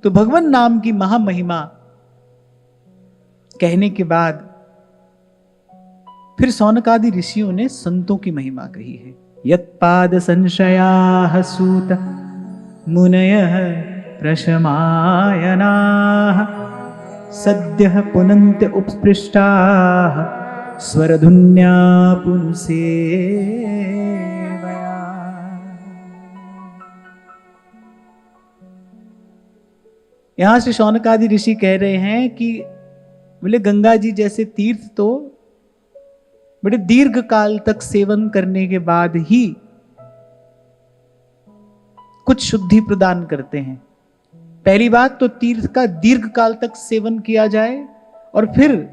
तो भगवान नाम की महामहिमा कहने के बाद फिर शौनकादि ऋषियों ने संतों की महिमा कही है। यत्पाद संशयाः सूत मुनयः प्रशमायनाः सद्यः पुनन्त उपस्पृष्टाः स्वरधुन्या पुंसेवया। यहां से शौनकादि ऋषि कह रहे हैं कि बोले गंगा जी जैसे तीर्थ तो बड़े दीर्घ काल तक सेवन करने के बाद ही कुछ शुद्धि प्रदान करते हैं। पहली बात तो तीर्थ का दीर्घ काल तक सेवन किया जाए, और फिर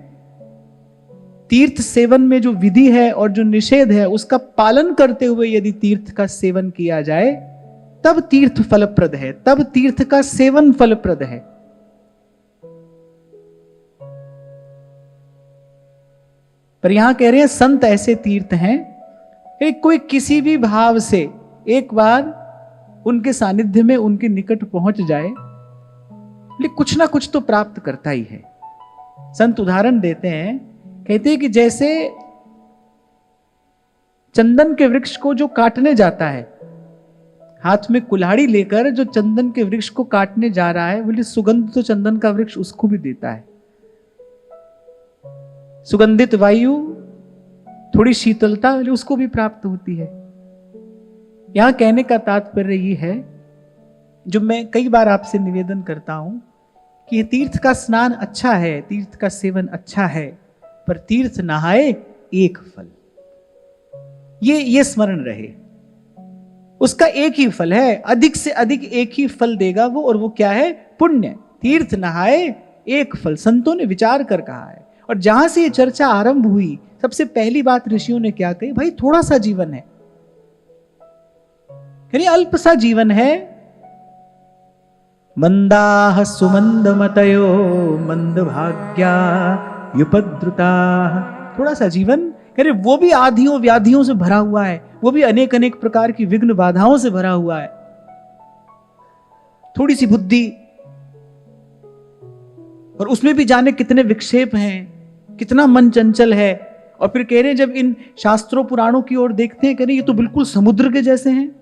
तीर्थ सेवन में जो विधि है और जो निषेध है उसका पालन करते हुए यदि तीर्थ का सेवन किया जाए तब तीर्थ फलप्रद है, तब तीर्थ का सेवन फलप्रद है। पर यहां कह रहे हैं संत ऐसे तीर्थ हैं कि कोई किसी भी भाव से एक बार उनके सानिध्य में उनके निकट पहुंच जाए, लेकिन कुछ ना कुछ तो प्राप्त करता ही है। संत उदाहरण देते हैं, कहते हैं कि जैसे चंदन के वृक्ष को जो काटने जाता है, हाथ में कुल्हाड़ी लेकर जो चंदन के वृक्ष को काटने जा रहा है, बोले सुगंध तो चंदन का वृक्ष उसको भी देता है। सुगंधित वायु, थोड़ी शीतलता उसको भी प्राप्त होती है। यहां कहने का तात्पर्य यह है, जो मैं कई बार आपसे निवेदन करता हूं, कि तीर्थ का स्नान अच्छा है, तीर्थ का सेवन अच्छा है, पर तीर्थ नहाए एक फल, ये स्मरण रहे। उसका एक ही फल है, अधिक से अधिक एक ही फल देगा वो, और वो क्या है? पुण्य। तीर्थ नहाए एक फल, संतों ने विचार कर कहा है। और जहां से ये चर्चा आरंभ हुई, सबसे पहली बात ऋषियों ने क्या कही? भाई थोड़ा सा जीवन है, यानी अल्प सा जीवन है। मंदाः सुमंदमतयो मंदभाग्या युपद्रुताः। थोड़ा सा जीवन, कह रहे वो भी आधियों व्याधियों से भरा हुआ है, वो भी अनेक अनेक प्रकार की विघ्न बाधाओं से भरा हुआ है। थोड़ी सी बुद्धि, और उसमें भी जाने कितने विक्षेप हैं, कितना मन चंचल है। और फिर कह रहे हैं, जब इन शास्त्रों पुराणों की ओर देखते हैं, कह रहे ये तो बिल्कुल समुद्र के जैसे हैं।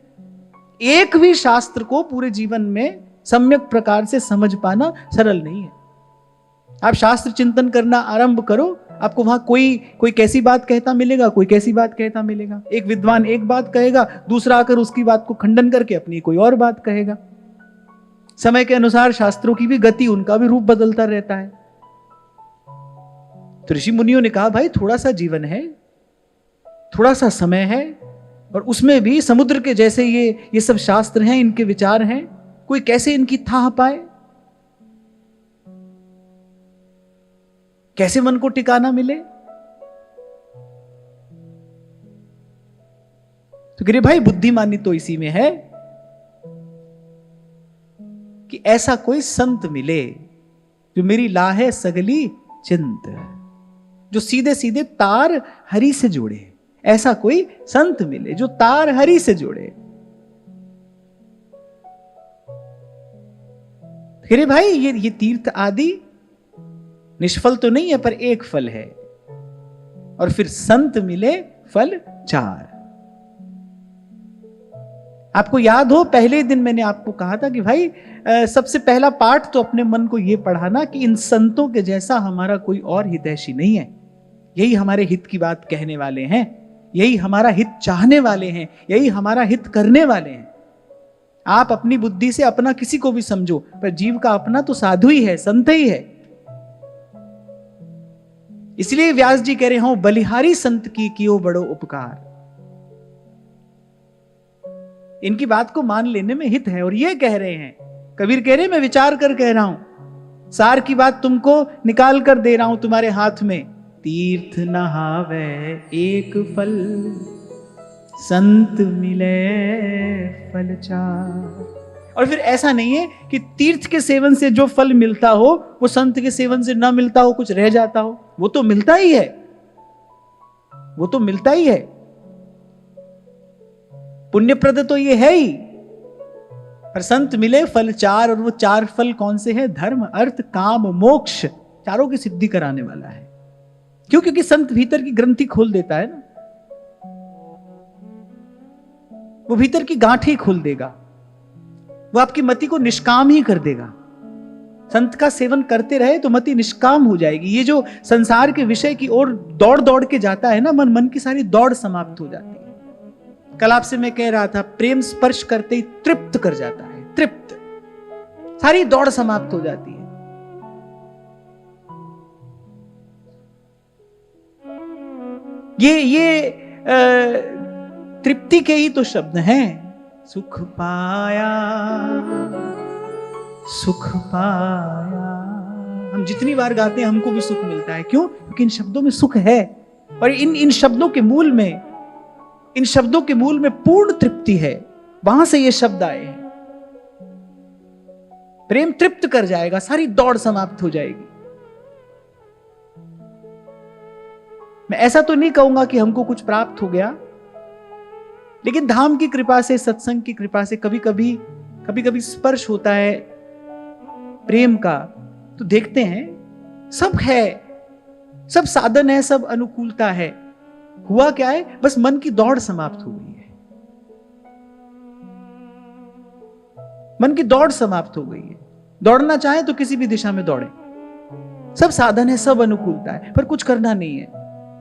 एक भी शास्त्र को पूरे जीवन में सम्यक प्रकार से समझ पाना सरल नहीं है। आप शास्त्र चिंतन करना आरंभ करो, आपको वहां कोई कैसी बात कहता मिलेगा, कोई कैसी बात कहता मिलेगा। एक विद्वान एक बात कहेगा, दूसरा आकर उसकी बात को खंडन करके अपनी कोई और बात कहेगा। समय के अनुसार शास्त्रों की भी गति, उनका भी रूप बदलता रहता है। तो ऋषि मुनियों ने कहा, भाई थोड़ा सा जीवन है, थोड़ा सा समय है, और उसमें भी समुद्र के जैसे ये सब शास्त्र हैं, इनके विचार हैं, कोई कैसे इनकी थाह पाए, कैसे मन को टिकाना मिले। तो कह रहे भाई बुद्धिमानी तो इसी में है कि ऐसा कोई संत मिले जो मेरी लाहे सगली चिंत, जो सीधे सीधे तार हरि से जोड़े। ऐसा कोई संत मिले जो तार हरि से जोड़े। फिर भाई ये तीर्थ आदि निष्फल तो नहीं है, पर एक फल है, और फिर संत मिले फल 4। आपको याद हो पहले दिन मैंने आपको कहा था कि भाई सबसे पहला पाठ तो अपने मन को यह पढ़ाना कि इन संतों के जैसा हमारा कोई और हितैषी नहीं है। यही हमारे हित की बात कहने वाले हैं, यही हमारा हित चाहने वाले हैं, यही हमारा हित करने वाले हैं। आप अपनी बुद्धि से अपना किसी को भी समझो, पर जीव का अपना तो साधु ही है, संत ही है। इसलिए व्यास जी कह रहे हो, बलिहारी संत की कियो बड़ो उपकार। इनकी बात को मान लेने में हित है, और ये कह रहे हैं, कबीर कह रहे हैं, मैं विचार कर कह रहा हूं, सार की बात तुमको निकाल कर दे रहा हूं तुम्हारे हाथ में। तीर्थ नहावे एक फल, संत मिले फल 4। और फिर ऐसा नहीं है कि तीर्थ के सेवन से जो फल मिलता हो वो संत के सेवन से ना मिलता हो, कुछ रह जाता हो। वो तो मिलता ही है, वो तो मिलता ही है। पुण्यप्रद तो ये है ही, पर संत मिले फल चार, और वो चार फल कौन से हैं? धर्म, अर्थ, काम, मोक्ष, चारों की सिद्धि कराने वाला है। क्यों? क्योंकि संत भीतर की ग्रंथि खोल देता है ना, वो भीतर की गांठ खोल देगा, वो आपकी मति को निष्काम ही कर देगा। संत का सेवन करते रहे तो मति निष्काम हो जाएगी। ये जो संसार के विषय की ओर दौड़ दौड़ के जाता है ना, मन की सारी दौड़ समाप्त हो जाती है। कल आपसे मैं कह रहा था, प्रेम स्पर्श करते ही तृप्त कर जाता है, तृप्त, सारी दौड़ समाप्त हो जाती है। ये तृप्ति के ही तो शब्द हैं। सुख पाया, सुख पाया, हम जितनी बार गाते हैं हमको भी सुख मिलता है। क्यों? क्योंकि इन शब्दों में सुख है, और इन शब्दों के मूल में, इन शब्दों के मूल में पूर्ण तृप्ति है। वहां से ये शब्द आए हैं। प्रेम तृप्त कर जाएगा, सारी दौड़ समाप्त हो जाएगी। मैं ऐसा तो नहीं कहूंगा कि हमको कुछ प्राप्त हो गया, लेकिन धाम की कृपा से, सत्संग की कृपा से कभी कभी स्पर्श होता है प्रेम का, तो देखते हैं सब है, सब साधन है, सब अनुकूलता है। हुआ क्या है? बस मन की दौड़ समाप्त हो गई है। मन की दौड़ समाप्त हो गई है। दौड़ना चाहे तो किसी भी दिशा में दौड़े, सब साधन है, सब अनुकूलता है, पर कुछ करना नहीं है,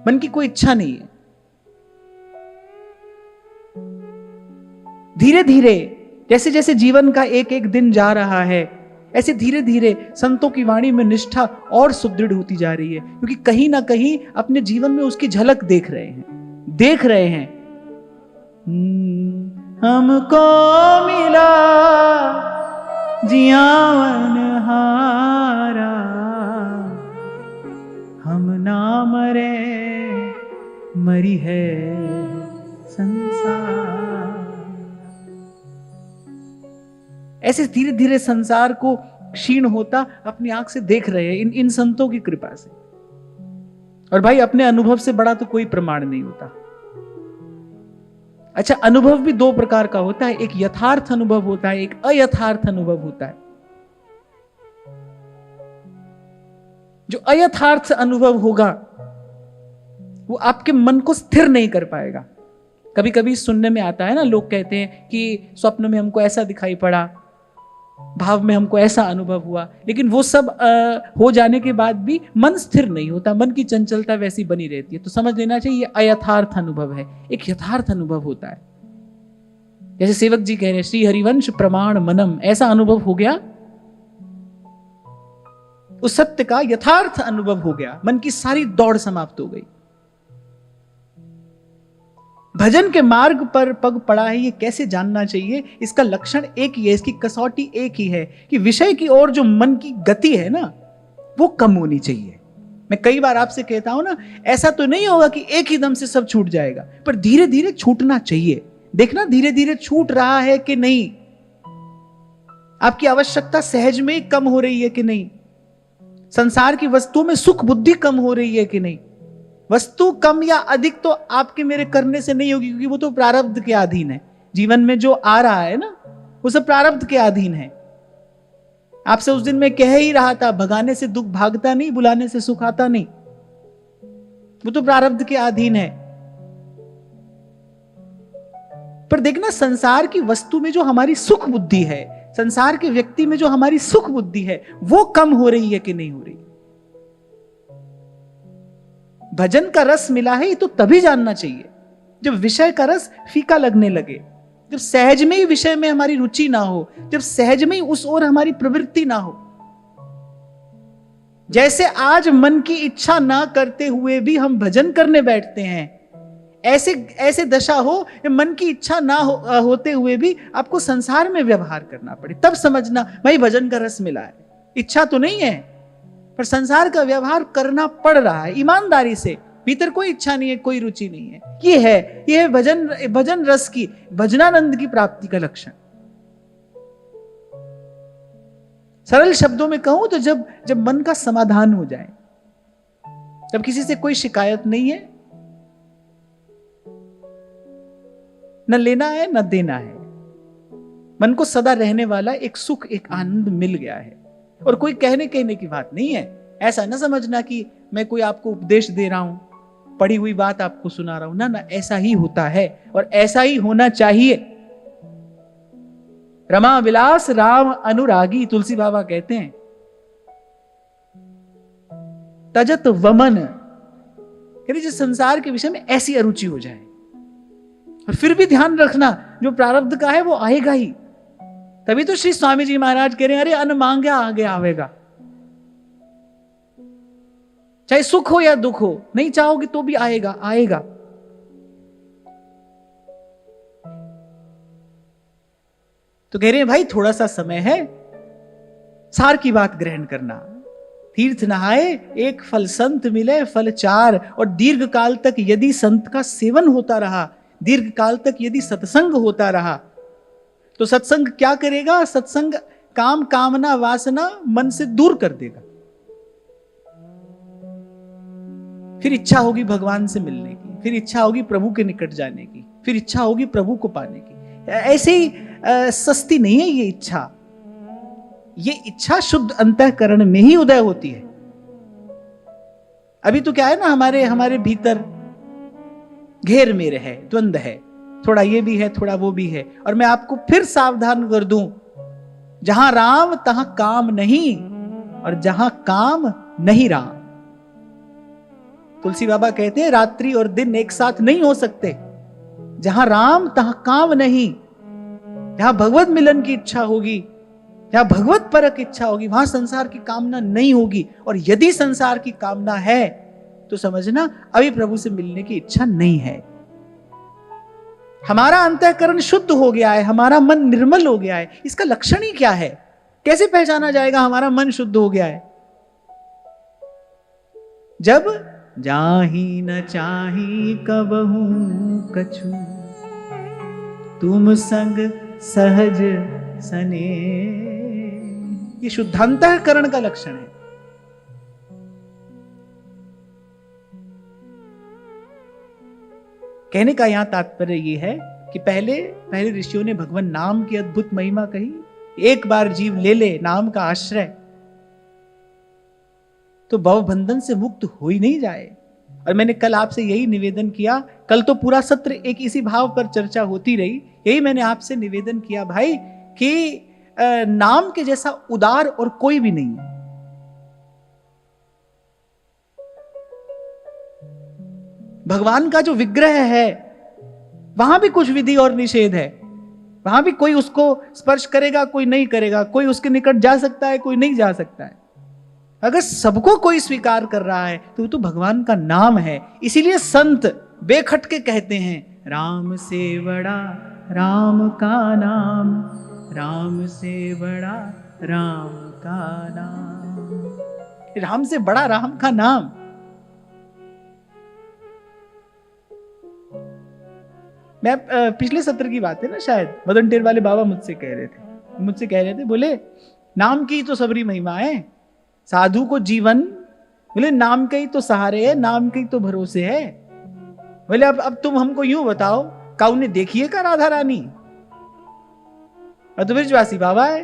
मन की कोई इच्छा नहीं है। धीरे धीरे जैसे जैसे जीवन का एक एक दिन जा रहा है, ऐसे धीरे धीरे संतों की वाणी में निष्ठा और सुदृढ़ होती जा रही है, क्योंकि कहीं ना कहीं अपने जीवन में उसकी झलक देख रहे हैं। हमको मिला जियावन हारा, हम ना मरे, मरी है संसार। ऐसे धीरे धीरे संसार को क्षीण होता अपनी आंख से देख रहे हैं इन संतों की कृपा से। और भाई, अपने अनुभव से बड़ा तो कोई प्रमाण नहीं होता। अच्छा, अनुभव भी दो प्रकार का होता है, एक यथार्थ अनुभव होता है, एक अयथार्थ अनुभव होता है। जो अयथार्थ अनुभव होगा वो आपके मन को स्थिर नहीं कर पाएगा। कभी कभी सुनने में आता है ना, लोग कहते हैं कि स्वप्न में हमको ऐसा दिखाई पड़ा, भाव में हमको ऐसा अनुभव हुआ, लेकिन वो सब हो जाने के बाद भी मन स्थिर नहीं होता, मन की चंचलता वैसी बनी रहती है। तो समझ लेना चाहिए ये अयथार्थ अनुभव है। एक यथार्थ अनुभव होता है, जैसे सेवक जी कह रहे हैं, श्री हरिवंश प्रमाण मनम, ऐसा अनुभव हो गया, उस सत्य का यथार्थ अनुभव हो गया, मन की सारी दौड़ समाप्त हो गई। भजन के मार्ग पर पग पड़ा है, ये कैसे जानना चाहिए? इसका लक्षण एक ही है, इसकी कसौटी एक ही है कि विषय की ओर जो मन की गति है ना, वो कम होनी चाहिए। मैं कई बार आपसे कहता हूं ना, ऐसा तो नहीं होगा कि एक ही दम से सब छूट जाएगा, पर धीरे धीरे छूटना चाहिए। देखना धीरे धीरे छूट रहा है कि नहीं, आपकी आवश्यकता सहज में ही कम हो रही है कि नहीं, संसार की वस्तुओं में सुख बुद्धि कम हो रही है कि नहीं। वस्तु कम या अधिक तो आपके मेरे करने से नहीं होगी, क्योंकि वो तो प्रारब्ध के अधीन है। जीवन में जो आ रहा है ना, वो सब प्रारब्ध के अधीन है। आपसे उस दिन मैं कह ही रहा था, भगाने से दुख भागता नहीं, बुलाने से सुख आता नहीं, वो तो प्रारब्ध के अधीन है। पर देखना, संसार की वस्तु में जो हमारी सुख बुद्धि है, संसार के व्यक्ति में जो हमारी सुख बुद्धि है, वो कम हो रही है कि नहीं हो रही। भजन का रस मिला है, ये तो तभी जानना चाहिए जब विषय का रस फीका लगने लगे, जब सहज में ही विषय में हमारी रुचि ना हो, जब सहज में ही उस ओर हमारी प्रवृत्ति ना हो। जैसे आज मन की इच्छा ना करते हुए भी हम भजन करने बैठते हैं, ऐसे दशा हो, मन की इच्छा ना होते हुए भी आपको संसार में व्यवहार करना पड़े, तब समझना भाई भजन का रस मिला है। इच्छा तो नहीं है, पर संसार का व्यवहार करना पड़ रहा है ईमानदारी से, भीतर कोई इच्छा नहीं है, कोई रुचि नहीं है। ये है भजन रस की, भजनानंद की प्राप्ति का लक्षण। सरल शब्दों में कहूं तो जब मन का समाधान हो जाए, जब किसी से कोई शिकायत नहीं है, न लेना है न देना है, मन को सदा रहने वाला एक सुख, एक आनंद मिल गया है। और कोई कहने की बात नहीं है। ऐसा ना समझना कि मैं कोई आपको उपदेश दे रहा हूं, पढ़ी हुई बात आपको सुना रहा हूं। ना ना, ऐसा ही होता है और ऐसा ही होना चाहिए। रमा विलास राम अनुरागी, तुलसी बाबा कहते हैं। तजत वमन, जिस संसार के विषय में ऐसी अरुचि हो जाए। और फिर भी ध्यान रखना, जो प्रारब्ध का है वो आएगा ही। तभी तो श्री स्वामी जी महाराज कह रहे हैं, अरे अन्न मांगा आगे आवेगा। चाहे सुख हो या दुख हो, नहीं चाहोगे तो भी आएगा आएगा। तो कह रहे हैं भाई थोड़ा सा समय है, सार की बात ग्रहण करना। तीर्थ नहाए एक फल, संत मिले फल चार। और दीर्घ काल तक यदि संत का सेवन होता रहा, दीर्घ काल तक यदि सत्संग होता रहा, तो सत्संग क्या करेगा? सत्संग काम कामना वासना मन से दूर कर देगा। फिर इच्छा होगी भगवान से मिलने की, फिर इच्छा होगी प्रभु के निकट जाने की, फिर इच्छा होगी प्रभु को पाने की। ऐसे ही सस्ती नहीं है ये इच्छा। ये इच्छा शुद्ध अंतःकरण में ही उदय होती है। अभी तो क्या है ना, हमारे भीतर घेर मेरे है, द्वंद है, थोड़ा ये भी है थोड़ा वो भी है। और मैं आपको फिर सावधान कर दूं, जहां राम तहां काम नहीं, और जहां काम नहीं राम। तुलसी बाबा कहते हैं रात्रि और दिन एक साथ नहीं हो सकते। जहां राम तहां काम नहीं। जहां भगवत मिलन की इच्छा होगी, जहां भगवत परक इच्छा होगी, वहां संसार की कामना नहीं होगी। और यदि संसार की कामना है तो समझना अभी प्रभु से मिलने की इच्छा नहीं है। हमारा अंतःकरण शुद्ध हो गया है, हमारा मन निर्मल हो गया है। इसका लक्षण ही क्या है? कैसे पहचाना जाएगा हमारा मन शुद्ध हो गया है? जब जाही न चाही कबहू कछु, तुम संग सहज सने। ये शुद्धांतःकरण का लक्षण है। कहने का यहां तात्पर्य यह है कि पहले ऋषियों ने भगवान नाम की अद्भुत महिमा कही। एक बार जीव ले ले नाम का आश्रय, तो भवबंधन से मुक्त हो ही नहीं जाए। और मैंने कल आपसे यही निवेदन किया, कल तो पूरा सत्र एक इसी भाव पर चर्चा होती रही। यही मैंने आपसे निवेदन किया भाई कि नाम के जैसा उदार और कोई भी नहीं है। भगवान का जो विग्रह है वहां भी कुछ विधि और निषेध है। वहां भी कोई उसको स्पर्श करेगा, कोई नहीं करेगा, कोई उसके निकट जा सकता है, कोई नहीं जा सकता है। अगर सबको कोई स्वीकार कर रहा है तो वो तो भगवान का नाम है। इसीलिए संत बेखटके कहते हैं, राम से बड़ा राम का नाम, राम से बड़ा राम का नाम। राम से बड़ा राम का नाम। मैं पिछले सत्र की बात है ना, शायद मदन टेर वाले बाबा मुझसे कह रहे थे, बोले नाम की तो सबरी महिमा है, साधु को जीवन, बोले नाम के ही तो सहारे है, नाम के ही तो भरोसे है। बोले अब तुम हमको यूं बताओ, काऊ ने देखी है का राधा रानी? और तो ब्रजवासी बाबा है,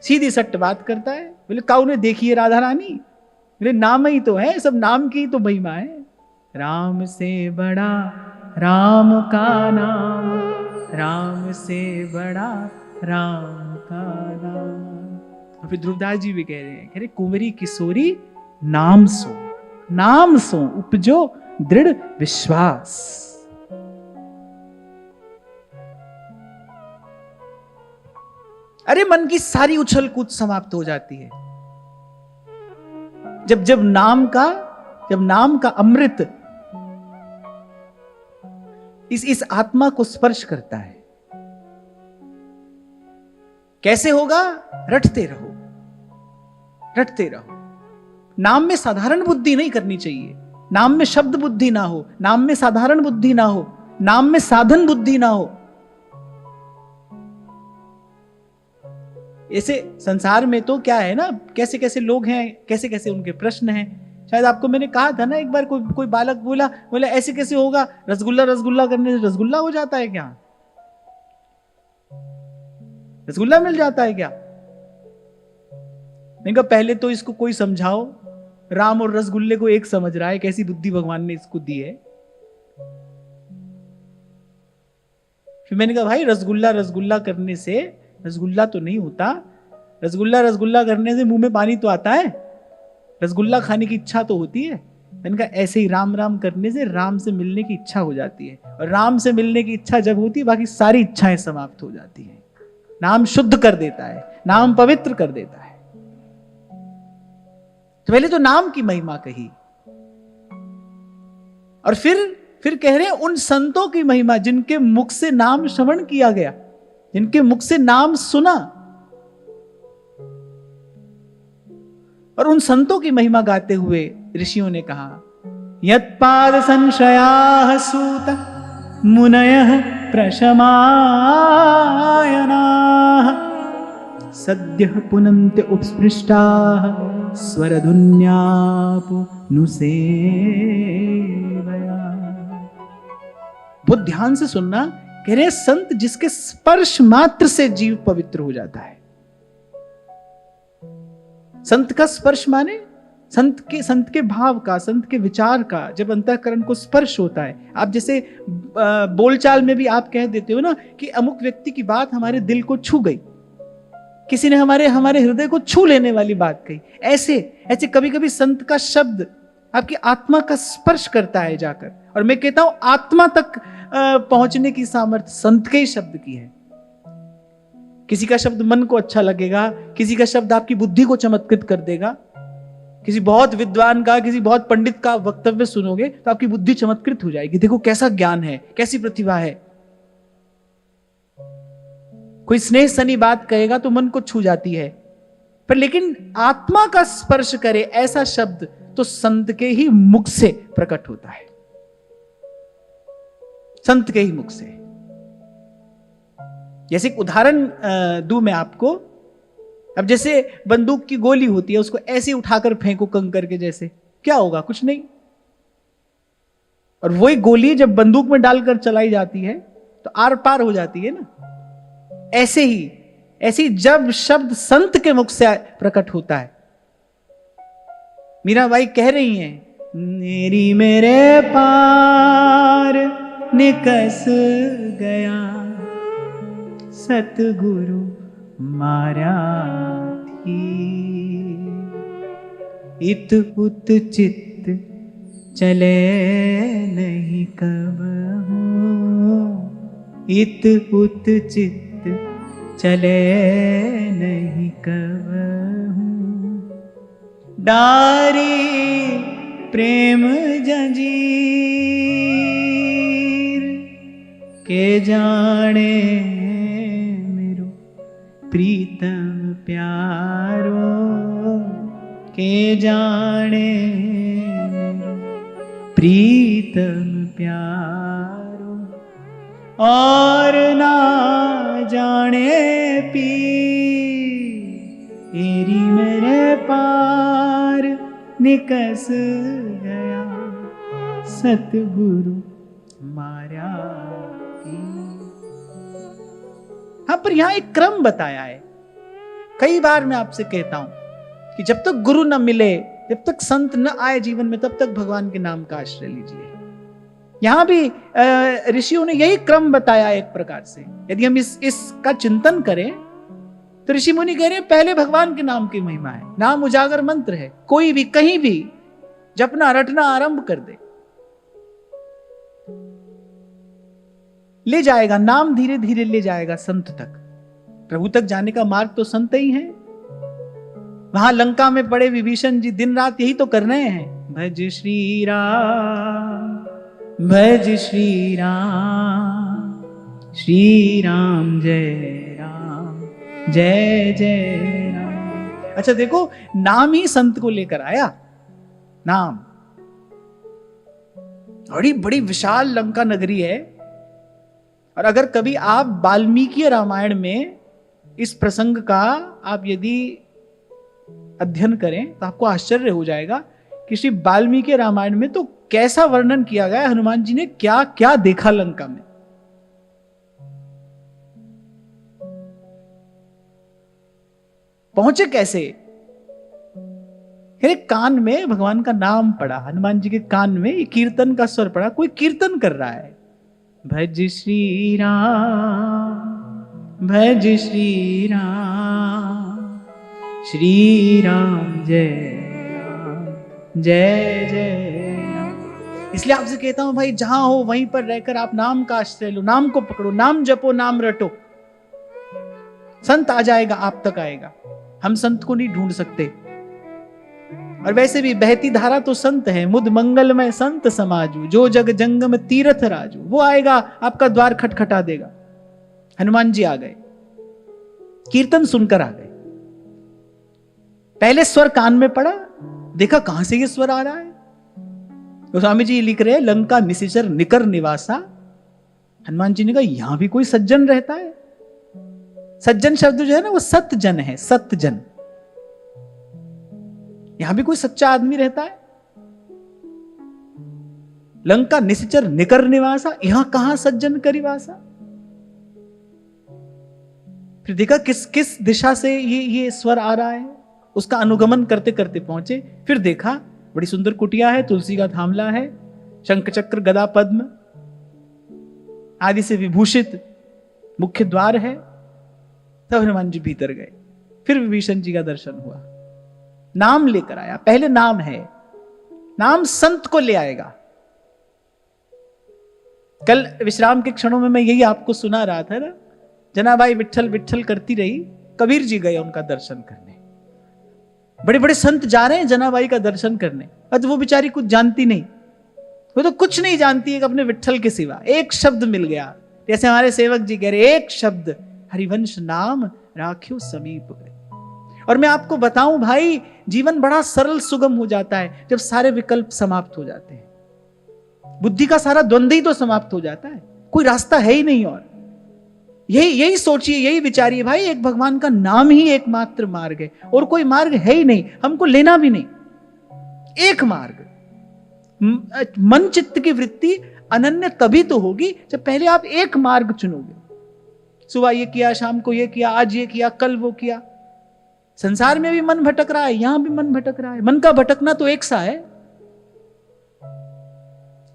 सीधी सट्ट बात करता है। बोले काऊ ने देखी है राधा रानी? बोले नाम ही तो है, सब नाम की ही तो महिमा है। राम से बड़ा राम का नाम, राम से बड़ा राम का नाम। और फिर ध्रुवदास जी भी कह रहे कुंवरी किशोरी नाम सो उपजो दृढ़ विश्वास। अरे मन की सारी उछल कूद समाप्त हो जाती है जब नाम का अमृत इस आत्मा को स्पर्श करता है। कैसे होगा? रटते रहो। नाम में साधारण बुद्धि नहीं करनी चाहिए। नाम में शब्द बुद्धि ना हो, नाम में साधारण बुद्धि ना हो, नाम में साधन बुद्धि ना हो। ऐसे संसार में तो क्या है ना, कैसे कैसे लोग हैं, कैसे कैसे उनके प्रश्न हैं। शायद आपको मैंने कहा था ना एक बार, कोई बालक बोला ऐसे कैसे होगा? रसगुल्ला करने से रसगुल्ला हो जाता है क्या? रसगुल्ला मिल जाता है क्या? मैंने कहा पहले तो इसको कोई समझाओ, राम और रसगुल्ले को एक समझ रहा है, कैसी बुद्धि भगवान ने इसको दी है। फिर मैंने कहा भाई रसगुल्ला रसगुल्ला करने से रसगुल्ला तो नहीं होता, रसगुल्ला रसगुल्ला करने से मुंह में पानी तो आता है, रसगुल्ला खाने की इच्छा तो होती है। मैंने कहा ऐसे ही राम राम करने से राम से मिलने की इच्छा हो जाती है, और राम से मिलने की इच्छा जब होती है बाकी सारी इच्छाएं समाप्त हो जाती हैं। नाम शुद्ध कर देता है, नाम पवित्र कर देता है। तो पहले तो नाम की महिमा कही, और फिर कह रहे हैं उन संतों की महिमा जिनके मुख से नाम श्रवण किया गया, जिनके मुख से नाम सुना, और उन संतों की महिमा गाते हुए ऋषियों ने कहा यत्पाद संशयाः सूत मुनयः प्रशमायनाः सद्यः पुनन्ति उपस्पृष्टाः स्वरधुन्यापुनुसेवया। बहुत ध्यान से सुनना, कह रहे संत जिसके स्पर्श मात्र से जीव पवित्र हो जाता है। संत का स्पर्श माने संत के भाव का, संत के विचार का जब अंतःकरण को स्पर्श होता है। आप जैसे बोलचाल में भी आप कह देते हो ना कि अमुक व्यक्ति की बात हमारे दिल को छू गई, किसी ने हमारे हृदय को छू लेने वाली बात कही। ऐसे कभी कभी संत का शब्द आपकी आत्मा का स्पर्श करता है जाकर, और मैं कहता हूं आत्मा तक पहुंचने की सामर्थ्य संत के ही शब्द की है। किसी का शब्द मन को अच्छा लगेगा, किसी का शब्द आपकी बुद्धि को चमत्कृत कर देगा। किसी बहुत विद्वान का, किसी बहुत पंडित का वक्तव्य सुनोगे तो आपकी बुद्धि चमत्कृत हो जाएगी, देखो कैसा ज्ञान है, कैसी प्रतिभा है। कोई स्नेह सनी बात कहेगा तो मन को छू जाती है, पर लेकिन आत्मा का स्पर्श करे ऐसा शब्द तो संत के ही मुख से प्रकट होता है, संत के ही मुख से। जैसे एक उदाहरण दूं मैं आपको। अब जैसे बंदूक की गोली होती है, उसको ऐसे उठाकर फेंको कंकर के जैसे, क्या होगा? कुछ नहीं। और वही गोली जब बंदूक में डालकर चलाई जाती है तो आर पार हो जाती है ना। ऐसे ही जब शब्द संत के मुख से प्रकट होता है, मीराबाई कह रही हैं मेरी मेरे पार निकस गया सतगुरु मारा थी, इत उत चित्त चले नहीं कब हूँ, इत उत चित्त चले नहीं कब हूँ, डारी प्रेम जंजीर के जाने प्रीतम प्यारो के जाने प्रीतम प्यारो, और ना जाने पी एरी मेरे पार निकस गया सतगुरु मारा। हाँ, पर यहां एक क्रम बताया है। कई बार मैं आपसे कहता हूं कि जब तक गुरु न मिले, जब तक संत न आए जीवन में, तब तक भगवान के नाम का आश्रय लीजिए। यहां भी ऋषियों ने यही क्रम बताया एक प्रकार से। यदि हम इसका चिंतन करें तो ऋषि मुनि कह रहे हैं पहले भगवान के नाम की महिमा है। नाम उजागर मंत्र है, कोई भी कहीं भी जपना रटना आरंभ कर दे, ले जाएगा नाम, धीरे धीरे ले जाएगा संत तक। प्रभु तक जाने का मार्ग तो संत ही है। वहां लंका में पड़े विभीषण जी दिन रात यही तो कर रहे हैं, भज श्री राम भज श्री राम, श्री राम जय राम जय जय राम। अच्छा देखो, नाम ही संत को लेकर आया। नाम बड़ी बड़ी विशाल लंका नगरी है, और अगर कभी आप वाल्मीकि रामायण में इस प्रसंग का आप यदि अध्ययन करें तो आपको आश्चर्य हो जाएगा कि श्री वाल्मीकि रामायण में तो कैसा वर्णन किया गया, हनुमान जी ने क्या क्या देखा लंका में। पहुंचे कैसे? अरे कान में भगवान का नाम पड़ा, हनुमान जी के कान में ये कीर्तन का स्वर पड़ा, कोई कीर्तन कर रहा है, भज श्री राम, भज श्री राम, श्री राम जय राम, जय जय राम। इसलिए आपसे कहता हूं भाई, जहां हो वहीं पर रहकर आप नाम का आश्रय लो, नाम को पकड़ो, नाम जपो, नाम रटो, संत आ जाएगा, आप तक आएगा। हम संत को नहीं ढूंढ सकते, और वैसे भी बहती धारा तो संत है, मुद मंगल में संत समाजू, जो जग जंगम तीर्थ राजू, वो आएगा आपका द्वार खटखटा देगा। हनुमान जी आ गए, कीर्तन सुनकर आ गए। पहले स्वर कान में पड़ा, देखा कहां से ये स्वर आ रहा है। तो स्वामी जी लिख रहे हैं, लंका निशिचर निकर निवासा। हनुमान जी ने कहा यहां भी कोई सज्जन रहता है। सज्जन शब्द जो है ना, वो सत्य जन है, सत्य जन। यहां भी कोई सच्चा आदमी रहता है। लंका निशिचर निकर निवासा, यहां कहां सज्जन करिवासा। फिर देखा किस किस दिशा से ये स्वर आ रहा है, उसका अनुगमन करते करते पहुंचे। फिर देखा बड़ी सुंदर कुटिया है, तुलसी का थामला है, शंख चक्र गदा पद्म आदि से विभूषित मुख्य द्वार है। तब हनुमान जी भीतर गए, फिर विभीषण जी का दर्शन हुआ। नाम लेकर आया, पहले नाम है, नाम संत को ले आएगा। कल विश्राम के क्षणों में मैं यही आपको सुना रहा था ना, जनाबाई विट्ठल विट्ठल करती रही, कबीर जी गए उनका दर्शन करने। बड़े बड़े संत जा रहे हैं जनाबाई का दर्शन करने, और वो बेचारी कुछ जानती नहीं, वो तो कुछ नहीं जानती है अपने विट्ठल के सिवा। एक शब्द मिल गया, जैसे हमारे सेवक जी कह रहे, एक शब्द हरिवंश नाम राख्यो समीप गए। और मैं आपको बताऊं भाई, जीवन बड़ा सरल सुगम हो जाता है जब सारे विकल्प समाप्त हो जाते हैं। बुद्धि का सारा द्वंद्व ही तो समाप्त हो जाता है, कोई रास्ता है ही नहीं। और यही सोचिए, यही विचारिए भाई, एक भगवान का नाम ही एकमात्र मार्ग है, और कोई मार्ग है ही नहीं, हमको लेना भी नहीं। एक मार्ग, मन चित्त की वृत्ति अनन्य तभी तो होगी जब पहले आप एक मार्ग चुनोगे। सुबह ये किया, शाम को ये किया, आज ये किया, कल वो किया। संसार में भी मन भटक रहा है, यहां भी मन भटक रहा है। मन का भटकना तो एक सा है।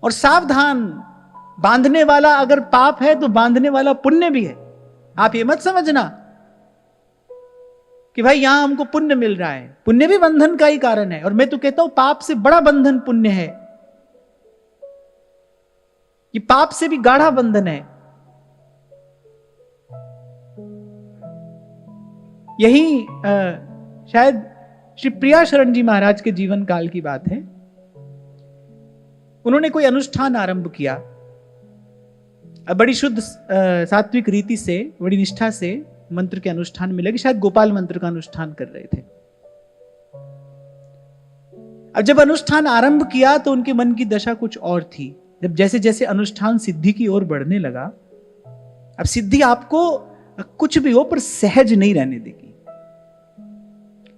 और सावधान, बांधने वाला अगर पाप है तो बांधने वाला पुण्य भी है। आप ये मत समझना कि भाई यहां हमको पुण्य मिल रहा है, पुण्य भी बंधन का ही कारण है। और मैं तो कहता हूं पाप से बड़ा बंधन पुण्य है, ये पाप से भी गाढ़ा बंधन है। यही शायद श्री प्रिया शरण जी महाराज के जीवन काल की बात है। उन्होंने कोई अनुष्ठान आरंभ किया, बड़ी शुद्ध सात्विक रीति से, बड़ी निष्ठा से मंत्र के अनुष्ठान में लगे। शायद गोपाल मंत्र का अनुष्ठान कर रहे थे। अब जब अनुष्ठान आरंभ किया तो उनके मन की दशा कुछ और थी। जब जैसे जैसे अनुष्ठान सिद्धि की ओर बढ़ने लगा, अब सिद्धि आपको कुछ भी हो पर सहज नहीं रहने देगी।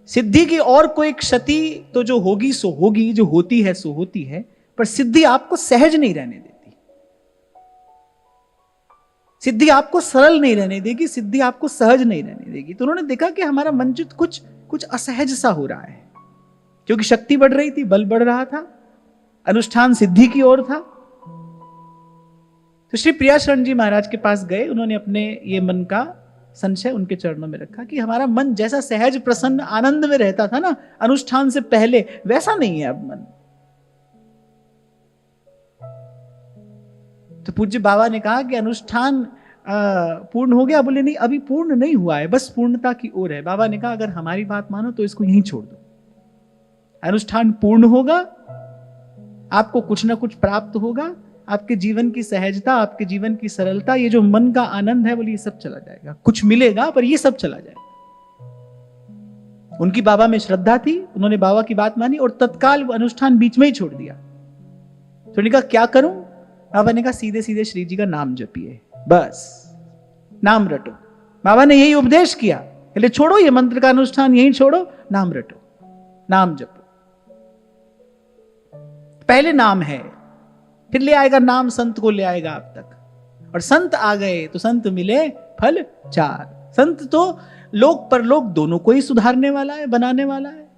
सिद्धि की और कोई क्षति तो जो होगी सो होगी, जो होती है सो होती है, पर सिद्धि आपको सहज नहीं रहने देती। सिद्धि आपको सरल नहीं रहने देगी, सिद्धि आपको सहज नहीं रहने देगी। तो उन्होंने देखा कि हमारा मनचित कुछ असहज सा हो रहा है, क्योंकि शक्ति बढ़ रही थी, बल बढ़ रहा था, अनुष्ठान सिद्धि की ओर था। तो श्री प्रिया शरण जी महाराज के पास गए। उन्होंने अपने ये मन का संशय उनके चरणों में रखा कि हमारा मन जैसा सहज प्रसन्न आनंद में रहता था ना अनुष्ठान से पहले, वैसा नहीं है अब मन। तो पूज्य बाबा ने कहा कि अनुष्ठान पूर्ण हो गया? बोले नहीं, अभी पूर्ण नहीं हुआ है, बस पूर्णता की ओर है। बाबा ने कहा अगर हमारी बात मानो तो इसको यहीं छोड़ दो। अनुष्ठान पूर्ण होगा, आपको कुछ ना कुछ प्राप्त होगा, आपके जीवन की सहजता, आपके जीवन की सरलता, ये जो मन का आनंद है बोले ये सब चला जाएगा। कुछ मिलेगा पर ये सब चला जाएगा। उनकी बाबा में श्रद्धा थी, उन्होंने बाबा की बात मानी और तत्काल वो अनुष्ठान बीच में ही छोड़ दिया। तो उन्होंने कहा क्या करूं? बाबा ने कहा सीधे सीधे श्री जी का नाम जपिए, बस नाम रटो। बाबा ने यही उपदेश किया, पहले छोड़ो ये मंत्र का अनुष्ठान, यही छोड़ो, नाम रटो, नाम जपो। पहले नाम है, फिर ले आएगा नाम, संत को ले आएगा आप तक। और संत आ गए तो संत मिले फल चार। संत तो लोक परलोक दोनों को ही सुधारने वाला है, बनाने वाला है,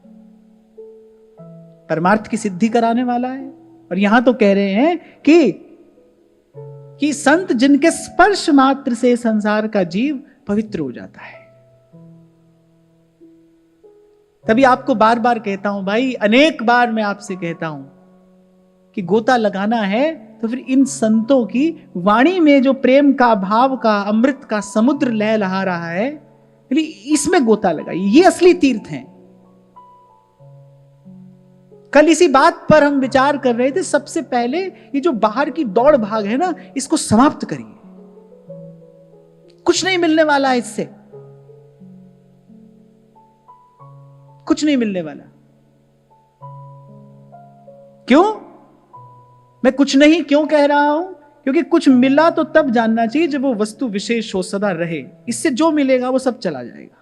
परमार्थ की सिद्धि कराने वाला है। और यहां तो कह रहे हैं कि संत जिनके स्पर्श मात्र से संसार का जीव पवित्र हो जाता है। तभी आपको बार बार कहता हूं भाई, अनेक बार मैं आपसे कहता हूं कि गोता लगाना है तो फिर इन संतों की वाणी में जो प्रेम का, भाव का, अमृत का समुद्र लह लहा रहा है, इसमें गोता लगाइए। ये असली तीर्थ हैं। कल इसी बात पर हम विचार कर रहे थे। सबसे पहले ये जो बाहर की दौड़ भाग है ना, इसको समाप्त करिए। कुछ नहीं मिलने वाला है इससे, कुछ नहीं मिलने वाला। क्यों? मैं कुछ नहीं क्यों कह रहा हूं? क्योंकि कुछ मिला तो तब जानना चाहिए जब वो वस्तु विशेष हो, सदा रहे। इससे जो मिलेगा वो सब चला जाएगा।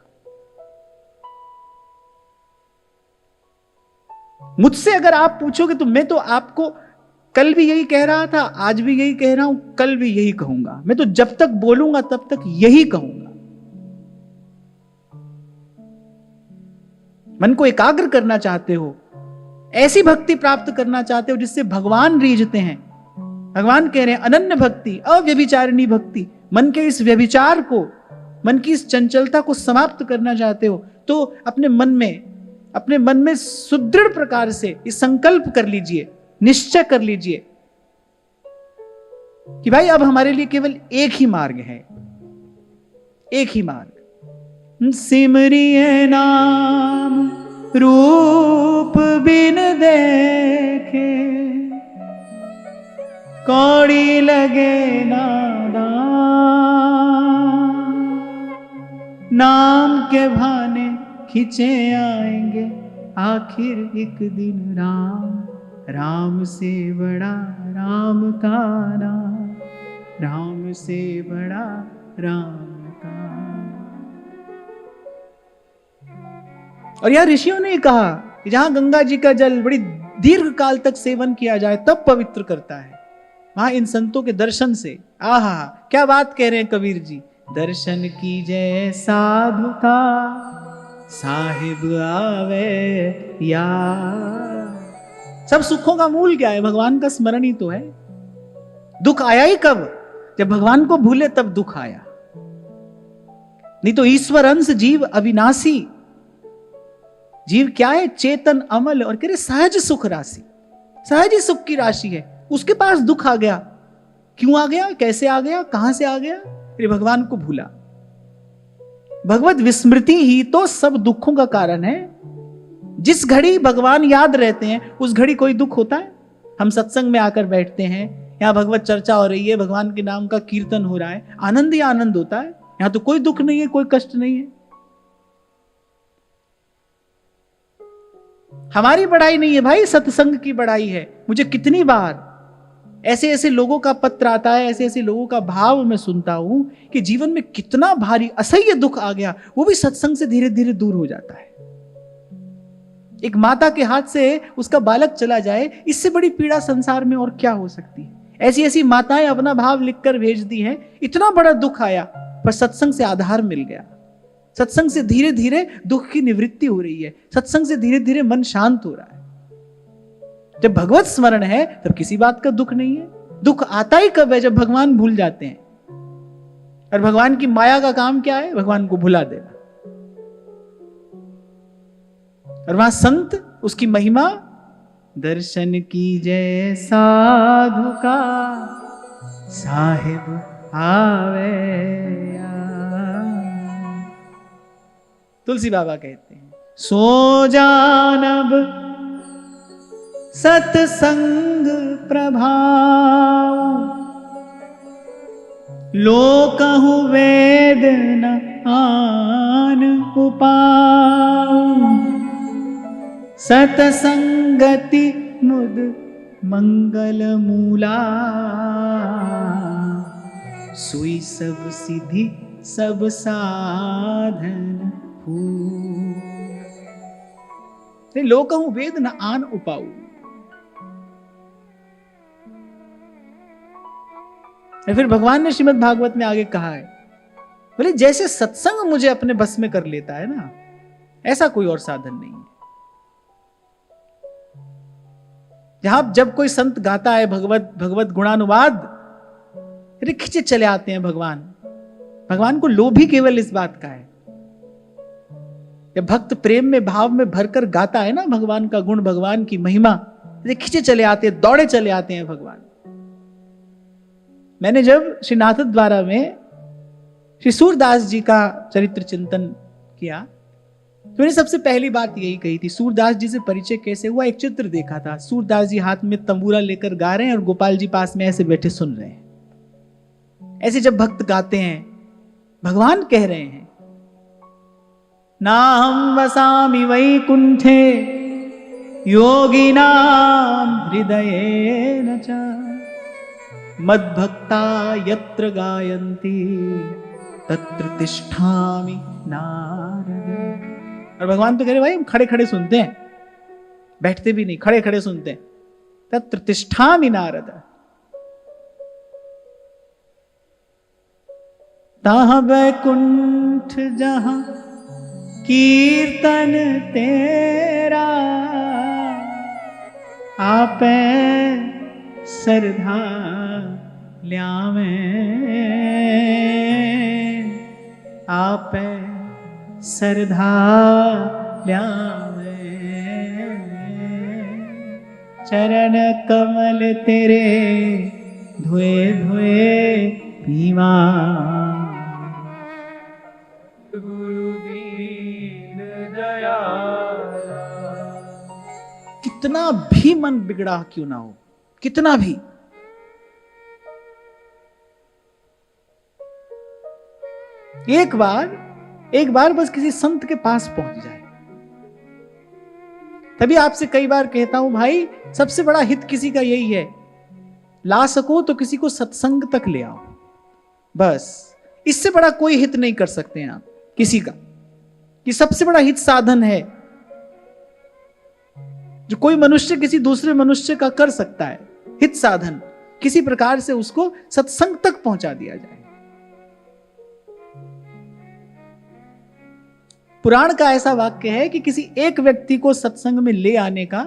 मुझसे अगर आप पूछोगे तो मैं तो आपको कल भी यही कह रहा था, आज भी यही कह रहा हूं, कल भी यही कहूंगा। मैं तो जब तक बोलूंगा तब तक यही कहूंगा। मन को एकाग्र करना चाहते हो, ऐसी भक्ति प्राप्त करना चाहते हो जिससे भगवान रीझते हैं। भगवान कह रहे हैं अनन्य भक्ति, अव्यभिचारिणी भक्ति। मन के इस व्यभिचार को, मन की इस चंचलता को समाप्त करना चाहते हो तो अपने मन में सुदृढ़ प्रकार से ये संकल्प कर लीजिए, निश्चय कर लीजिए कि भाई अब हमारे लिए केवल एक ही मार्ग है, एक ही मार्ग। सिमरिए नाम रूप बिन देखे, कौड़ी लगे नादान। नाम के भाने खिंचे आएंगे आखिर एक दिन राम। राम से बड़ा राम का नाम, राम से बड़ा राम का। और यह ऋषियों ने कहा कि जहां गंगा जी का जल बड़ी दीर्घ काल तक सेवन किया जाए तब पवित्र करता है, वहां इन संतों के दर्शन से, आहा क्या बात कह रहे हैं कबीर जी। दर्शन कीजिए साधु का साहिब आवे या। सब सुखों का मूल क्या है? भगवान का स्मरण ही तो है। दुख आया ही कब? जब भगवान को भूले तब दुख आया। नहीं तो ईश्वर अंश जीव अविनाशी। जीव क्या है? चेतन अमल और कह रहे सहज सुख राशि, सहज ही सुख की राशि है। उसके पास दुख आ गया। क्यों आ गया? कैसे आ गया? कहां से आ गया? अरे भगवान को भूला। भगवत विस्मृति ही तो सब दुखों का कारण है। जिस घड़ी भगवान याद रहते हैं उस घड़ी कोई दुख होता है? हम सत्संग में आकर बैठते हैं, यहां भगवत चर्चा हो रही है, भगवान के नाम का कीर्तन हो रहा है, आनंद ही आनंद होता है। यहां तो कोई दुख नहीं है, कोई कष्ट नहीं है। हमारी बड़ाई नहीं है भाई, सत्संग की बड़ाई है। मुझे कितनी बार ऐसे ऐसे लोगों का पत्र आता है, ऐसे ऐसे लोगों का भाव मैं सुनता हूं कि जीवन में कितना भारी असह्य दुख आ गया, वो भी सत्संग से धीरे धीरे दूर हो जाता है। एक माता के हाथ से उसका बालक चला जाए, इससे बड़ी पीड़ा संसार में और क्या हो सकती है। ऐसी ऐसी माताएं अपना भाव लिखकर भेजती हैं, इतना बड़ा दुख आया पर सत्संग से आधार मिल गया। सत्संग से धीरे धीरे दुख की निवृत्ति हो रही है, सत्संग से धीरे धीरे मन शांत हो रहा है। जब भगवत स्मरण है तब किसी बात का दुख नहीं है। दुख आता ही कब है? जब भगवान भूल जाते हैं। और भगवान की माया का काम क्या है? भगवान को भुला देना। और वहां संत, उसकी महिमा, दर्शन की जय साधु का साहिब आवे या। तुलसी बाबा कहते हैं सो जानब सत्संग प्रभाव, लोकहु वेद न आन उपाव। सतसंगति मुद मंगल मूला, सुई सब सिद्धि सब साधन फूल। लोकहु वेद न आन उपाऊ। फिर भगवान ने श्रीमद् भागवत में आगे कहा है, बोले जैसे सत्संग मुझे अपने बस में कर लेता है ना, ऐसा कोई और साधन नहीं है। जहां जब कोई संत गाता है भगवत गुणानुवाद, अरे खिंचे चले आते हैं भगवान को लोभ ही केवल इस बात का है। जब भक्त प्रेम में भाव में भरकर गाता है ना भगवान का गुण, भगवान की महिमा, खिंचे चले आते हैं, दौड़े चले आते हैं भगवान। मैंने जब श्री नाथ द्वारा में श्री सूरदास जी का चरित्र चिंतन किया तो मैंने सबसे पहली बात यही कही थी। सूरदास जी से परिचय कैसे हुआ, एक चित्र देखा था, सूरदास जी हाथ में तंबूरा लेकर गा रहे हैं और गोपाल जी पास में ऐसे बैठे सुन रहे हैं। ऐसे जब भक्त गाते हैं, भगवान कह रहे हैं ना हम वसामि वैकुंठे योगिनाम हृदयेन च मद्भक्ता यत्र गायन्ति तत्र तिष्ठामि नारद। और भगवान तो कह रहे भाई हम खड़े खड़े सुनते हैं, बैठते भी नहीं, खड़े खड़े सुनते हैं। तत्र तिष्ठामि नारद। ताहाँ वैकुंठ जहां कीर्तन तेरा, आपे सरधा ल्यावे, आपे सरधा ल्यावे, चरण कमल तेरे धोए धोए पीवा, गुरु दीन दयाला। कितना भी मन बिगड़ा क्यों ना हो, कितना भी, एक बार बस किसी संत के पास पहुंच जाए। तभी आपसे कई बार कहता हूं भाई, सबसे बड़ा हित किसी का यही है, ला सको तो किसी को सत्संग तक ले आओ, बस इससे बड़ा कोई हित नहीं कर सकते हैं आप किसी का। ये सबसे बड़ा हित साधन है जो कोई मनुष्य किसी दूसरे मनुष्य का कर सकता है। हित साधन किसी प्रकार से उसको सत्संग तक पहुंचा दिया जाए। पुराण का ऐसा वाक्य है कि किसी एक व्यक्ति को सत्संग में ले आने का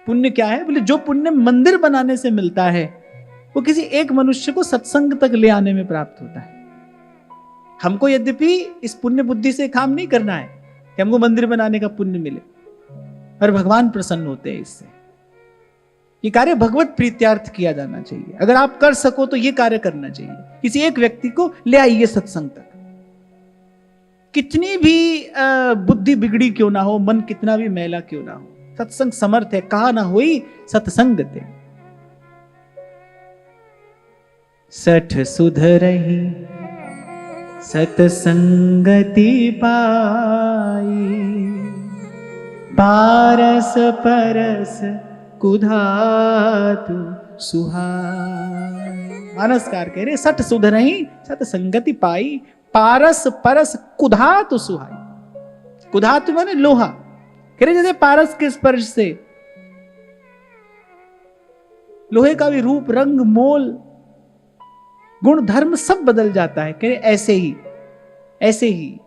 पुण्य क्या है, बोले जो पुण्य मंदिर बनाने से मिलता है वो किसी एक मनुष्य को सत्संग तक ले आने में प्राप्त होता है। हमको यद्यपि इस पुण्य बुद्धि से काम नहीं करना है कि हमको मंदिर बनाने का पुण्य मिले, पर भगवान प्रसन्न होते हैं इससे। ये कार्य भगवत प्रीत्यार्थ किया जाना चाहिए। अगर आप कर सको तो ये कार्य करना चाहिए, किसी एक व्यक्ति को ले आइए सत्संग तक। कितनी भी बुद्धि बिगड़ी क्यों ना हो, मन कितना भी मैला क्यों ना हो, सत्संग समर्थ है। कहा ना होई सत्संगते, सठ सुधरही सतसंगति पाई, पारस परस कुधातु सुहाई। मानसकार कह रहे सठ सुधरही सतसंगति पाई, पारस परस कुधातु सुहाई। कुधातु माने लोहा। कह रहे जैसे पारस के स्पर्श से लोहे का भी रूप रंग मोल गुण धर्म सब बदल जाता है। कह रहे ऐसे ही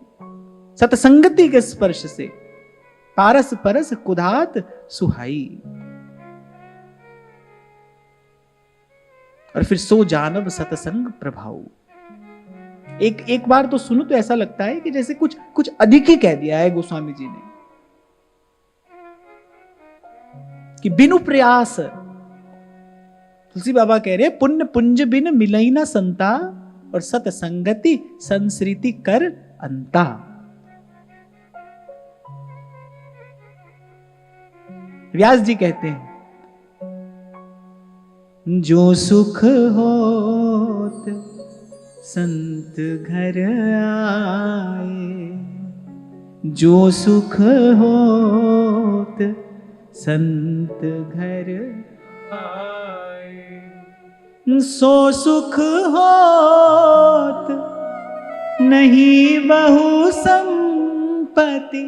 सतसंगति के स्पर्श से पारस परस कुधात सुहाई। और फिर सो जानब सतसंग प्रभाव। एक बार तो सुनो तो ऐसा लगता है कि जैसे कुछ अधिक ही कह दिया है गोस्वामी जी ने, कि बिनु प्रयास। तुलसी बाबा कह रहे पुण्य पुंज बिन मिलई न संता, और सतसंगति संस्कृति कर अंता। व्यास जी कहते हैं जो सुख होत संत घर आए, जो सुख होत संत घर आए, सो सुख होत नहीं बहु संपत्ति,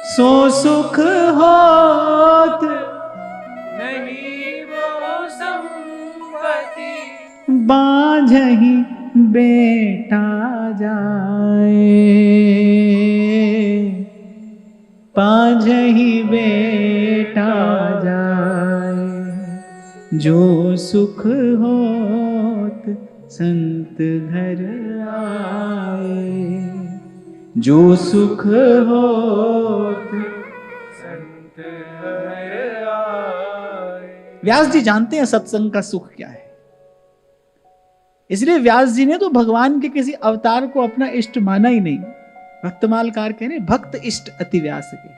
सो सुख होत नहीं बहु संपत्ति, बांझही बेटा जाए, पांझही बेटा जाए, जो सुख होत संत घर आए, जो सुख होत संत घर आए। व्यास जी जानते हैं सत्संग का सुख क्या है, इसलिए व्यास जी ने तो भगवान के किसी अवतार को अपना इष्ट माना ही नहीं। भक्तमालकार कह रहे भक्त इष्ट अति व्यास के।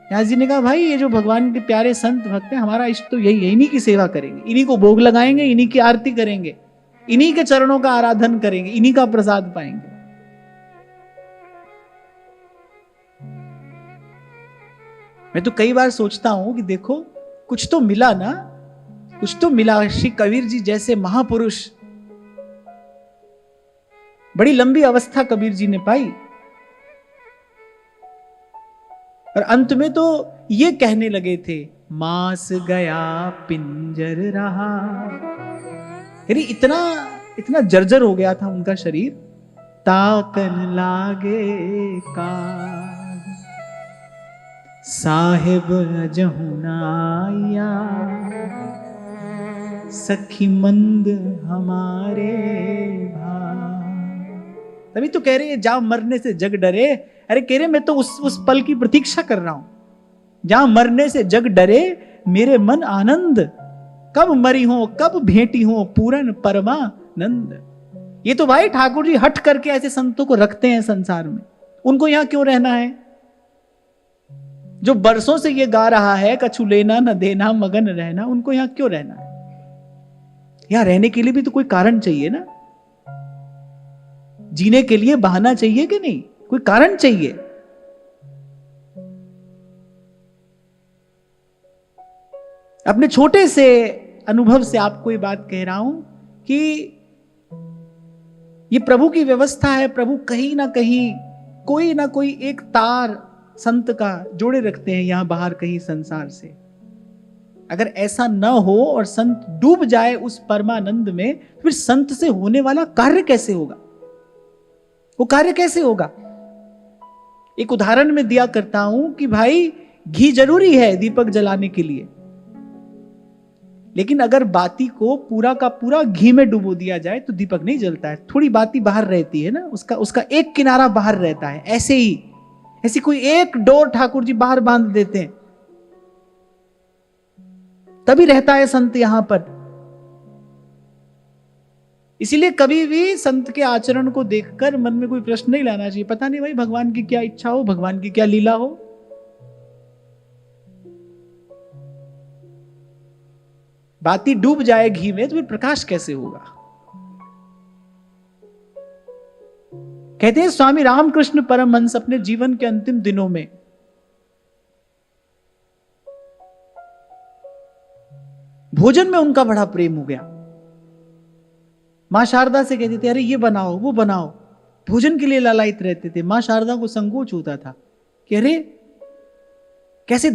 व्यास जी ने कहा भाई ये जो भगवान के प्यारे संत भक्त हैं, हमारा इष्ट तो यही है, इन्हीं की सेवा करेंगे, इन्हीं को भोग लगाएंगे, इन्हीं की आरती करेंगे, इन्हीं के चरणों का आराधन करेंगे, इन्हीं का प्रसाद पाएंगे। मैं तो कई बार सोचता हूं कि देखो कुछ तो मिला ना, कुछ तो मिला। श्री कबीर जी जैसे महापुरुष, बड़ी लंबी अवस्था कबीर जी ने पाई, और अंत में तो ये कहने लगे थे, मास गया पिंजर रहा। यानी इतना इतना जर्जर हो गया था उनका शरीर, ताकन लागे का साहिब जहुनाया, सखी मंद हमारे भाई। तभी तो कह रहे हैं जहां मरने से जग डरे। अरे कह रहे मैं तो उस पल की प्रतीक्षा कर रहा हूं जहां मरने से जग डरे, मेरे मन आनंद, कब मरी हो कब भेंटी हो पूरन परमानंद। ये तो भाई ठाकुर जी हट करके ऐसे संतों को रखते हैं संसार में, उनको यहां क्यों रहना है? जो बरसों से ये गा रहा है कछु लेना न देना मगन रहना, उनको यहां क्यों रहना है? यहां रहने के लिए भी तो कोई कारण चाहिए ना, जीने के लिए बहाना चाहिए कि नहीं, कोई कारण चाहिए। अपने छोटे से अनुभव से आपको ये बात कह रहा हूं कि ये प्रभु की व्यवस्था है। प्रभु कहीं ना कहीं कोई ना कोई एक तार संत का जोड़े रखते हैं यहां बाहर कहीं संसार से। अगर ऐसा न हो और संत डूब जाए उस परमानंद में, फिर संत से होने वाला कार्य कैसे होगा? वो कार्य कैसे होगा? एक उदाहरण में दिया करता हूं कि भाई घी जरूरी है दीपक जलाने के लिए, लेकिन अगर बाती को पूरा का पूरा घी में डुबो दिया जाए तो दीपक नहीं जलता है, थोड़ी बाती बाहर रहती है ना, उसका एक किनारा बाहर रहता है। ऐसे ही ऐसी कोई एक डोर ठाकुर जी बाहर बांध देते हैं, तभी रहता है संत यहां पर। इसीलिए कभी भी संत के आचरण को देखकर मन में कोई प्रश्न नहीं लाना चाहिए, पता नहीं भाई भगवान की क्या इच्छा हो, भगवान की क्या लीला हो। बाती डूब जाए घी में तो फिर प्रकाश कैसे होगा? कहते हैं स्वामी रामकृष्ण परमहंस अपने जीवन के अंतिम दिनों में भोजन में उनका बड़ा प्रेम हो गया। मां शारदा से कहते थे अरे ये बनाओ वो बनाओ, भोजन के लिए लालायित रहते थे। मां शारदा को संकोच होता था कि अरे कैसे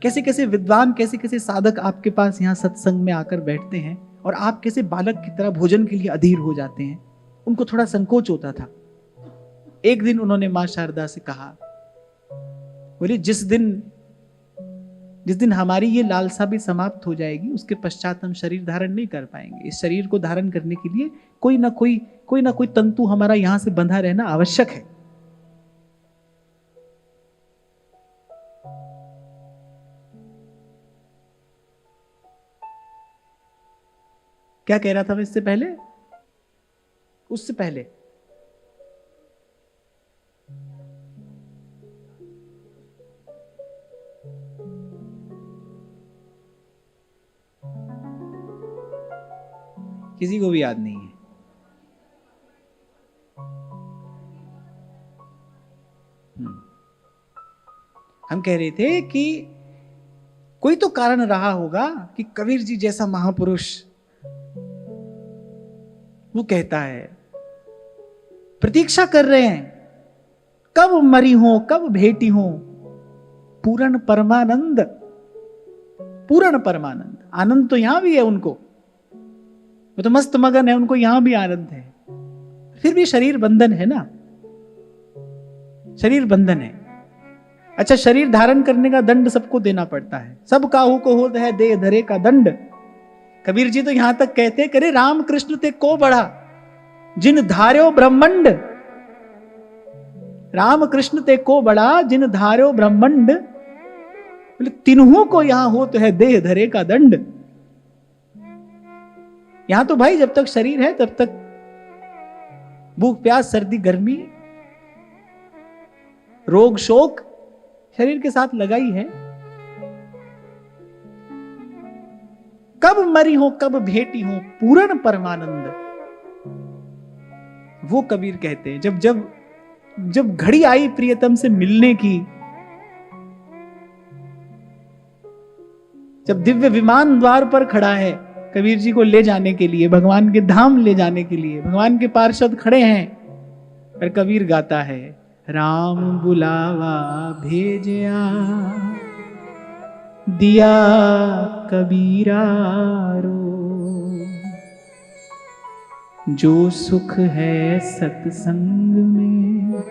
कैसे कैसे विद्वान, कैसे कैसे साधक आपके पास यहां सत्संग में आकर बैठते हैं और आप कैसे बालक की तरह भोजन के लिए अधीर हो जाते हैं। उनको थोड़ा संकोच होता था। एक दिन उन्होंने मां शारदा से कहा, बोले जिस दिन हमारी ये लालसा भी समाप्त हो जाएगी, उसके पश्चात हम शरीर धारण नहीं कर पाएंगे। इस शरीर को धारण करने के लिए कोई ना कोई तंतु हमारा यहां से बंधा रहना आवश्यक है। क्या कह रहा था मैं इससे पहले, उससे पहले? किसी को भी याद नहीं है। हम कह रहे थे कि कोई तो कारण रहा होगा कि कबीर जी जैसा महापुरुष वो कहता है, प्रतीक्षा कर रहे हैं कब मरी हो कब भेटी हो पूर्ण परमानंद। पूर्ण परमानंद, आनंद तो यहां भी है उनको, वो तो मस्त मगन है, उनको यहां भी आनंद है। फिर भी शरीर बंधन है ना, शरीर बंधन है। अच्छा, शरीर धारण करने का दंड सबको देना पड़ता है, सब काहू को होता है दे धरे का दंड। कबीर जी तो यहां तक कहते करे राम कृष्ण ते को बड़ा जिन धार्यो ब्रह्मंड, राम कृष्ण ते को बड़ा जिन धार्यो ब्रह्मंड, बोले तिन्हों को यहां हो तो है देह धरे का दंड। यहां तो भाई जब तक शरीर है तब तक भूख प्यास सर्दी गर्मी रोग शोक शरीर के साथ लगा ही है। कब मरी हो कब भेटी हो पूर्ण परमानंद, वो कबीर कहते हैं। जब जब जब घड़ी आई प्रियतम से मिलने की, जब दिव्य विमान द्वार पर खड़ा है कबीर जी को ले जाने के लिए, भगवान के धाम ले जाने के लिए, भगवान के पार्षद खड़े हैं, और कबीर गाता है राम बुलावा भेजया दिया कबीरा रो, जो सुख है सत्संग में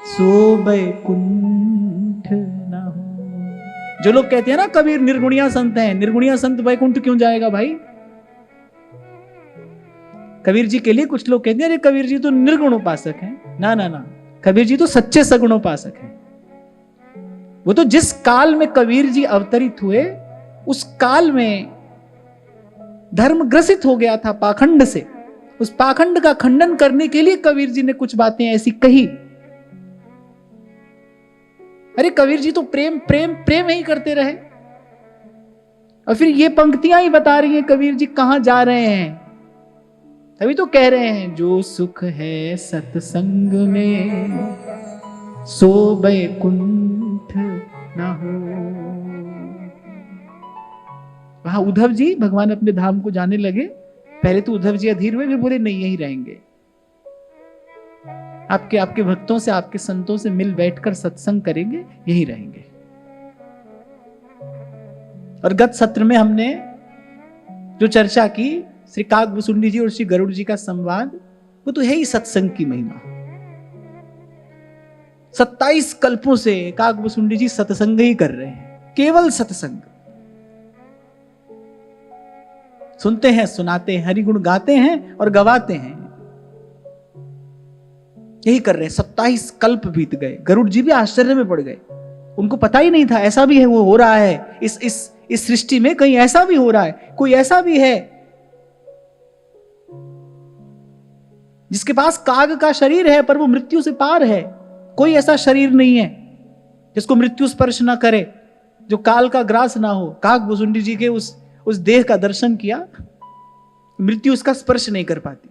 सो बैकुंठ न हो। जो लोग कहते हैं ना कबीर निर्गुणिया संत हैं, निर्गुणिया संत बैकुंठ क्यों जाएगा भाई? कबीर जी के लिए कुछ लोग कहते हैं अरे कबीर जी तो निर्गुण उपासक हैं। ना ना ना, कबीर जी तो सच्चे सगुण उपासक हैं। वो तो जिस काल में कबीर जी अवतरित हुए उस काल में धर्म ग्रसित हो गया था पाखंड से। उस पाखंड का खंडन करने के लिए कबीर जी ने कुछ बातें ऐसी कही। अरे कबीर जी तो प्रेम प्रेम प्रेम ही करते रहे, और फिर ये पंक्तियां ही बता रही हैं कबीर जी कहां जा रहे हैं। तभी तो कह रहे हैं जो सुख है सत्संग में सो बैकुंठ ना हो। वहां उद्धव जी भगवान अपने धाम को जाने लगे। पहले तो उद्धव जी अधीर हुए, फिर बोले नहीं यही रहेंगे, आपके भक्तों से आपके संतों से मिल बैठकर सत्संग करेंगे, यही रहेंगे। और गत सत्र में हमने जो चर्चा की श्री काकभुसुंडी जी और श्री गरुड़ जी का संवाद, वो तो है ही सत्संग की महिमा। 27 कल्पों से काकभुसुंडी जी सत्संग ही कर रहे हैं, केवल सत्संग सुनते हैं, सुनाते हैं, हरिगुण गाते हैं और गवाते हैं, यही कर रहे हैं। 27 कल्प बीत गए। गरुड़ जी भी आश्चर्य में पड़ गए, उनको पता ही नहीं था ऐसा भी है, वो हो रहा है इस सृष्टि में, कहीं ऐसा भी हो रहा है, कोई ऐसा भी है जिसके पास काग का शरीर है पर वो मृत्यु से पार है। कोई ऐसा शरीर नहीं है जिसको मृत्यु स्पर्श ना करे, जो काल का ग्रास ना हो। काकभुसुंडी जी के उस देह का दर्शन किया, मृत्यु उसका स्पर्श नहीं कर पाती।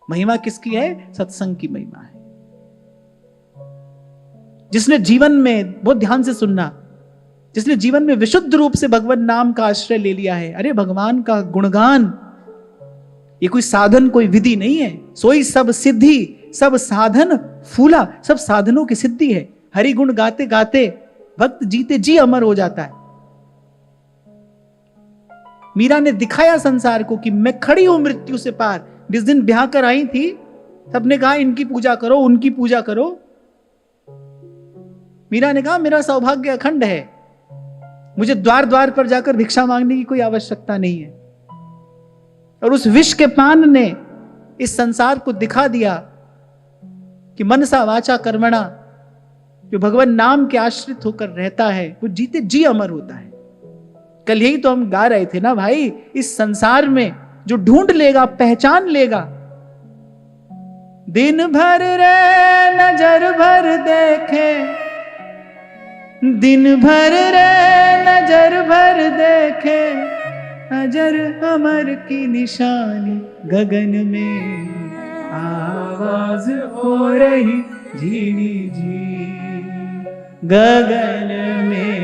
महिमा किसकी है? सत्संग की महिमा है। जिसने जीवन में बहुत ध्यान से सुनना, जिसने जीवन में विशुद्ध रूप से भगवान नाम का आश्रय ले लिया है। अरे भगवान का गुणगान ये कोई साधन कोई विधि नहीं है, सोई सब सिद्धि सब साधन फूला, सब साधनों की सिद्धि है। हरि गुण गाते गाते भक्त जीते जी अमर हो जाता है। मीरा ने दिखाया संसार को कि मैं खड़ी हूं मृत्यु से पार। जिस दिन ब्याह कर आई थी सबने कहा इनकी पूजा करो, उनकी पूजा करो। मीरा ने कहा मेरा सौभाग्य अखंड है, मुझे द्वार द्वार पर जाकर भिक्षा मांगने की कोई आवश्यकता नहीं है। और उस विष के पान ने इस संसार को दिखा दिया कि मनसा वाचा कर्मणा, जो भगवान नाम के आश्रित होकर रहता है वो जीते जी अमर होता है। कल यही तो हम गा रहे थे ना भाई, इस संसार में जो ढूंढ लेगा पहचान लेगा। दिन भर रे नजर भर देखे, दिन भर रे नजर भर देखे, अजर अमर की निशानी गगन में आवाज हो रही झीनी झी, गगन में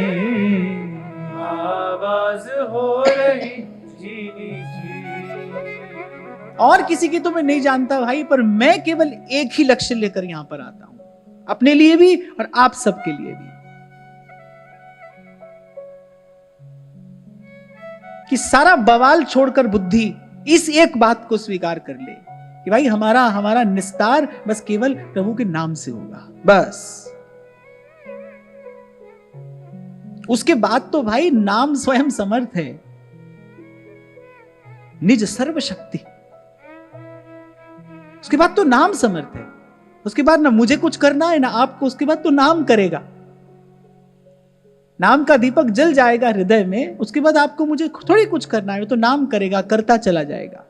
आवाज हो रही झीनी झी। और किसी की तो मैं नहीं जानता भाई, पर मैं केवल एक ही लक्ष्य लेकर यहां पर आता हूं, अपने लिए भी और आप सबके लिए भी, कि सारा बवाल छोड़कर बुद्धि इस एक बात को स्वीकार कर ले कि भाई हमारा निस्तार बस केवल प्रभु के नाम से होगा, बस। उसके बाद तो भाई नाम स्वयं समर्थ है, निज सर्वशक्ति। उसके बाद तो नाम समर्थ है। उसके बाद ना मुझे कुछ करना है ना आपको, उसके बाद तो नाम करेगा। नाम का दीपक जल जाएगा हृदय में, उसके बाद आपको मुझे थोड़ी कुछ करना है, तो नाम करेगा, करता चला जाएगा।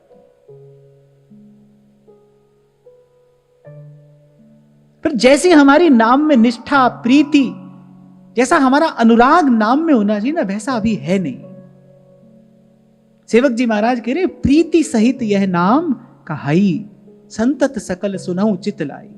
पर जैसे हमारी नाम में निष्ठा, प्रीति, जैसा हमारा अनुराग नाम में होना चाहिए ना, वैसा अभी है नहीं। सेवक जी महाराज कह रहे, प्रीति सहित यह नाम कहाई, संतत सकल सुनहु चित लाई।